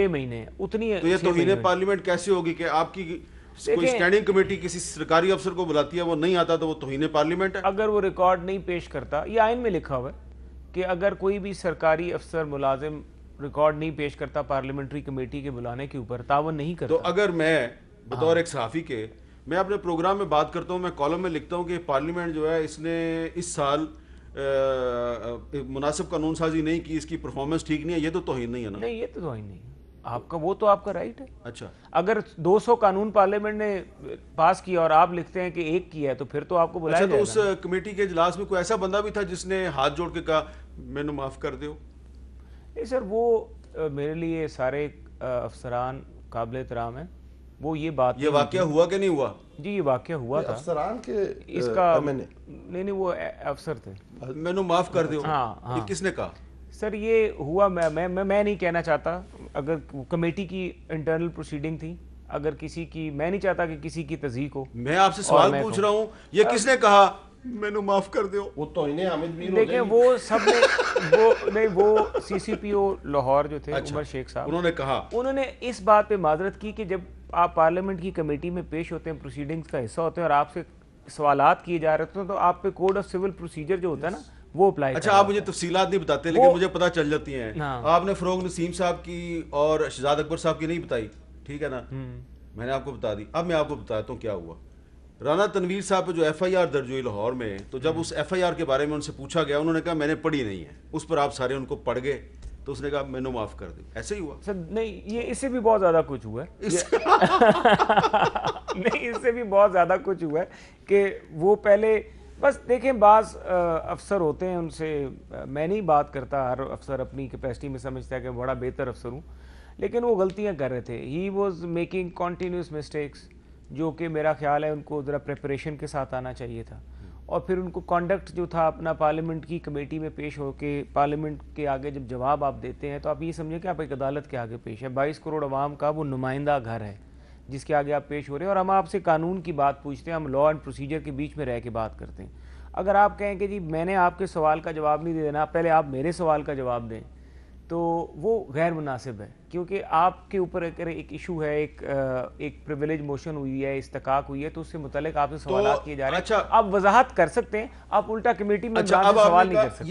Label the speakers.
Speaker 1: مہینے اتنی
Speaker 2: تو یہ توہین پارلیمنٹ کیسے ہوگی کہ آپ کی کوئی اسٹینڈنگ کمیٹی کسی سرکاری افسر کو بلاتی ہے وہ نہیں آتا تو وہ توہین پارلیمنٹ ہے؟
Speaker 1: اگر وہ ریکارڈ نہیں پیش کرتا، یہ آئین میں لکھا ہوا ہے کہ اگر کوئی بھی سرکاری افسر ملازم ریکارڈ نہیں پیش کرتا پارلیمنٹری کمیٹی کے بلانے کے اوپر، تعاون نہیں کرتا،
Speaker 2: تو اگر میں بطور ایک صحافی کے میں اپنے پروگرام میں بات کرتا ہوں، میں کالم میں لکھتا ہوں کہ پارلیمنٹ جو ہے اس نے اس سال مناسب قانون سازی نہیں کی، اس کی پرفارمنس ٹھیک نہیں ہے، یہ تو توہین نہیں ہے نا؟
Speaker 1: نہیں، یہ تو توہین نہیں ہے آپ کا، وہ تو آپ کا رائٹ ہے۔
Speaker 2: اچھا،
Speaker 1: اگر 200 قانون پارلیمنٹ نے پاس کیا اور آپ لکھتے ہیں کہ ایک کیا ہے تو پھر تو آپ کو بلایا
Speaker 2: اچھا،
Speaker 1: جائے
Speaker 2: تو
Speaker 1: گا۔
Speaker 2: اس کمیٹی کے اجلاس میں کوئی ایسا بندہ بھی تھا جس نے ہاتھ جوڑ کے کہا مینوں معاف کر دیو؟
Speaker 1: نہیں سر، وہ میرے لیے سارے افسران قابل احترام ہیں، وہ یہ بات
Speaker 2: یہ واقعہ ہوا کہ نہیں ہوا؟
Speaker 1: جی یہ واقعہ ہوا تھا
Speaker 3: افسران کے
Speaker 1: اس کا نہیں وہ افسر تھے۔
Speaker 2: مینوں معاف کر دیو،
Speaker 1: ہاں
Speaker 2: یہ کس نے کہا؟
Speaker 1: سر یہ ہوا، میں نہیں کہنا چاہتا، اگر کمیٹی کی انٹرنل پروسیڈنگ تھی، اگر کسی کی، میں نہیں چاہتا کہ کسی کی تضحیق ہو۔
Speaker 2: میں آپ سے سوال پوچھ رہا ہوں، یہ کس نے کہا مینوں معاف کر دیو؟
Speaker 3: وہ توہین حامد میر ہو
Speaker 1: دیکھیں وہ سب نے وہ سی سی پی او لاہور جو تھے عمر شیخ صاحب،
Speaker 2: انہوں نے کہا،
Speaker 1: انہوں نے اس بات پہ معذرت کی کہ جب آپ پارلیمنٹ کی کمیٹی میں پیش ہوتے ہیں، پروسیڈنگز کا حصہ ہوتے ہیں اور آپ سے سوالات کیے جا رہے ہوتے ہیں، تو آپ پہ کوڈ آف سول پروسیجر جو ہوتا ہے نا وہ اپلائی کرنا۔
Speaker 2: اچھا آپ مجھے تفصیلات نہیں بتاتے لیکن مجھے پتہ چل جاتی ہیں۔ آپ نے فروغ نسیم صاحب کی اور شہزاد اکبر صاحب کی نہیں بتائی، ٹھیک ہے نا؟ میں نے آپ کو بتا دی، اب میں آپ کو بتاتا ہوں کیا ہوا۔ رانا تنویر صاحب پہ جو ایف آئی آر درج ہوئی لاہور میں، تو جب اس ایف آئی آر کے بارے میں ان سے پوچھا گیا، انہوں نے کہا میں نے پڑھی نہیں ہے، اس پر آپ سارے ان کو پڑھ گئے، تو اس نے کہا مینوں معاف کر دو، ایسے ہی ہوا؟
Speaker 1: سر نہیں، یہ اس سے بھی بہت زیادہ کچھ ہوا ہے، نہیں اس سے بھی بہت زیادہ کچھ ہوا ہے کہ وہ پہلے بس دیکھیں بعض افسر ہوتے ہیں، ان سے میں نہیں بات کرتا، ہر افسر اپنی کیپیسٹی میں سمجھتا ہے کہ بڑا بہتر افسر ہوں، لیکن وہ غلطیاں کر رہے تھے، he was making continuous mistakes, جو کہ میرا خیال ہے ان کو ذرا پریپریشن کے ساتھ آنا چاہیے تھا، اور پھر ان کو کانڈکٹ جو تھا اپنا پارلیمنٹ کی کمیٹی میں پیش ہو کے پارلیمنٹ کے آگے جب جواب آپ دیتے ہیں تو آپ یہ سمجھیں کہ آپ ایک عدالت کے آگے پیش ہے، 22 کروڑ عوام کا وہ نمائندہ گھر ہے جس کے آگے آپ پیش ہو رہے ہیں، اور ہم آپ سے قانون کی بات پوچھتے ہیں، ہم لا اینڈ پروسیجر کے بیچ میں رہ کے بات کرتے ہیں۔ اگر آپ کہیں کہ جی میں نے آپ کے سوال کا جواب نہیں دینا، پہلے آپ میرے سوال کا جواب دیں، تو وہ غیر مناسب ہے، کیونکہ آپ کے اوپر اگر ایک ایشو ہے، ایک پریویلیج موشن ہوئی ہے، استحقاق ہوئی ہے، تو اس سے متعلق آپ سے سوالات کیے جا رہے ہیں، آپ وضاحت کر سکتے ہیں، آپ الٹا کمیٹی میں سوال نہیں کر سکتے۔